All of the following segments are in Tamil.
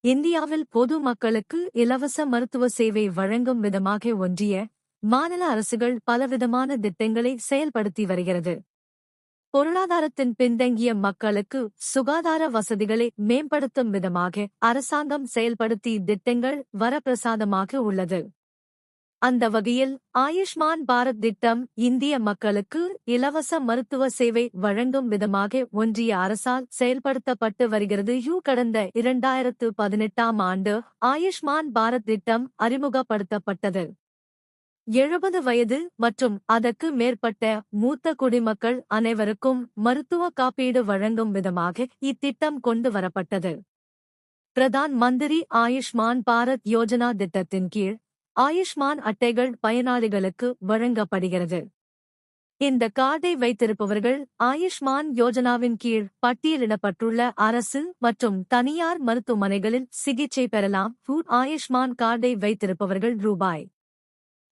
இந்தியாவில் பொது மக்களுக்கு இலவச மருத்துவ சேவை வழங்கும் விதமாக ஒன்றிய, மாநில அரசுகள் பலவிதமான திட்டங்களை செயல்படுத்தி வருகிறது. பொருளாதாரத்தின் பின்தங்கிய மக்களுக்கு சுகாதார வசதிகளை மேம்படுத்தும் விதமாக அரசாங்கம் செயல்படுத்தி திட்டங்கள் வரப்பிரசாதமாக உள்ளது. அந்த வகையில் ஆயுஷ்மான் பாரத் திட்டம் இந்திய மக்களுக்கு இலவச மருத்துவ சேவை வழங்கும் விதமாக ஒன்றிய அரசால் செயல்படுத்தப்பட்டு வருகிறது. கடந்த 2018ஆம் ஆண்டு ஆயுஷ்மான் பாரத் திட்டம் அறிமுகப்படுத்தப்பட்டது. 70 வயது மற்றும் அதற்கு மேற்பட்ட மூத்த குடிமக்கள் அனைவருக்கும் மருத்துவ காப்பீடு வழங்கும் விதமாக இத்திட்டம் கொண்டு வரப்பட்டது. பிரதான் மந்திரி ஆயுஷ்மான் பாரத் யோஜனா திட்டத்தின் கீழ் ஆயுஷ்மான் அட்டைகள் பயனாளிகளுக்கு வழங்கப்படுகிறது. இந்த கார்டை வைத்திருப்பவர்கள் ஆயுஷ்மான் யோஜனாவின் கீழ் பட்டியலிடப்பட்டுள்ள அரசு மற்றும் தனியார் மருத்துவமனைகளில் சிகிச்சை பெறலாம். ஆயுஷ்மான் கார்டை வைத்திருப்பவர்கள் ரூபாய்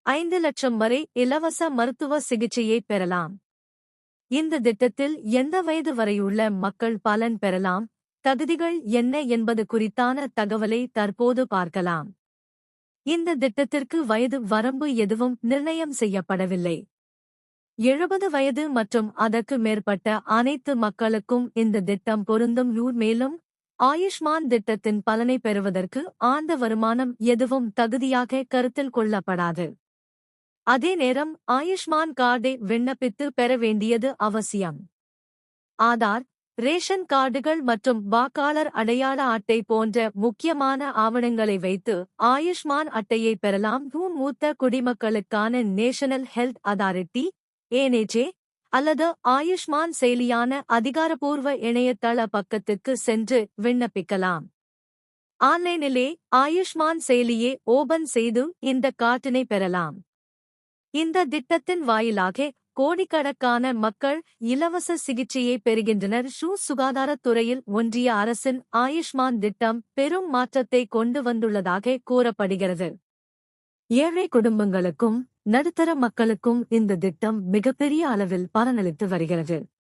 5 லட்சம் வரை இலவச மருத்துவ சிகிச்சையை பெறலாம். இந்த திட்டத்தில் எந்த வயது வரையுள்ள மக்கள் பலன் பெறலாம், தகுதிகள் என்ன என்பது குறித்தான தகவலை தற்போது பார்க்கலாம். இந்த திட்டத்திற்கு வயது வரம்பு எதுவும் நிர்ணயம் செய்யப்படவில்லை. 70 வயது மற்றும் அதற்கு மேற்பட்ட அனைத்து மக்களுக்கும் இந்த திட்டம் பொருந்தும். மேலும் ஆயுஷ்மான் திட்டத்தின் பலனை பெறுவதற்கு ஆண்டு வருமானம் எதுவும் தகுதியாக கருத்தில் கொள்ளப்படாது. அதே நேரம் ஆயுஷ்மான் கார்டை விண்ணப்பித்து பெற வேண்டியது அவசியம். ஆதார், ரேஷன் கார்டுகள் மற்றும் வாக்காளர் அடையாள அட்டை போன்ற முக்கியமான ஆவணங்களை வைத்து ஆயுஷ்மான் அட்டையை பெறலாம். மூத்த குடிமக்களுக்கான நேஷனல் ஹெல்த் அதாரிட்டி (NHA) அல்லது ஆயுஷ்மான் செயலியான அதிகாரப்பூர்வ இணையதள பக்கத்துக்கு சென்று விண்ணப்பிக்கலாம். ஆன்லைனிலே ஆயுஷ்மான் செயலியை ஓபன் செய்து இந்த கார்டினை பெறலாம். இந்த திட்டத்தின் வாயிலாக கோடிக்கணக்கான மக்கள் இலவச சிகிச்சையை பெறுகின்றனர். சுகாதாரத்துறையில் ஒன்றிய அரசின் ஆயுஷ்மான் திட்டம் பெரும் மாற்றத்தை கொண்டு வந்துள்ளதாக கூறப்படுகிறது. ஏழை குடும்பங்களுக்கும் நடுத்தர மக்களுக்கும் இந்த திட்டம் மிகப்பெரிய அளவில் பலனளித்து வருகிறது.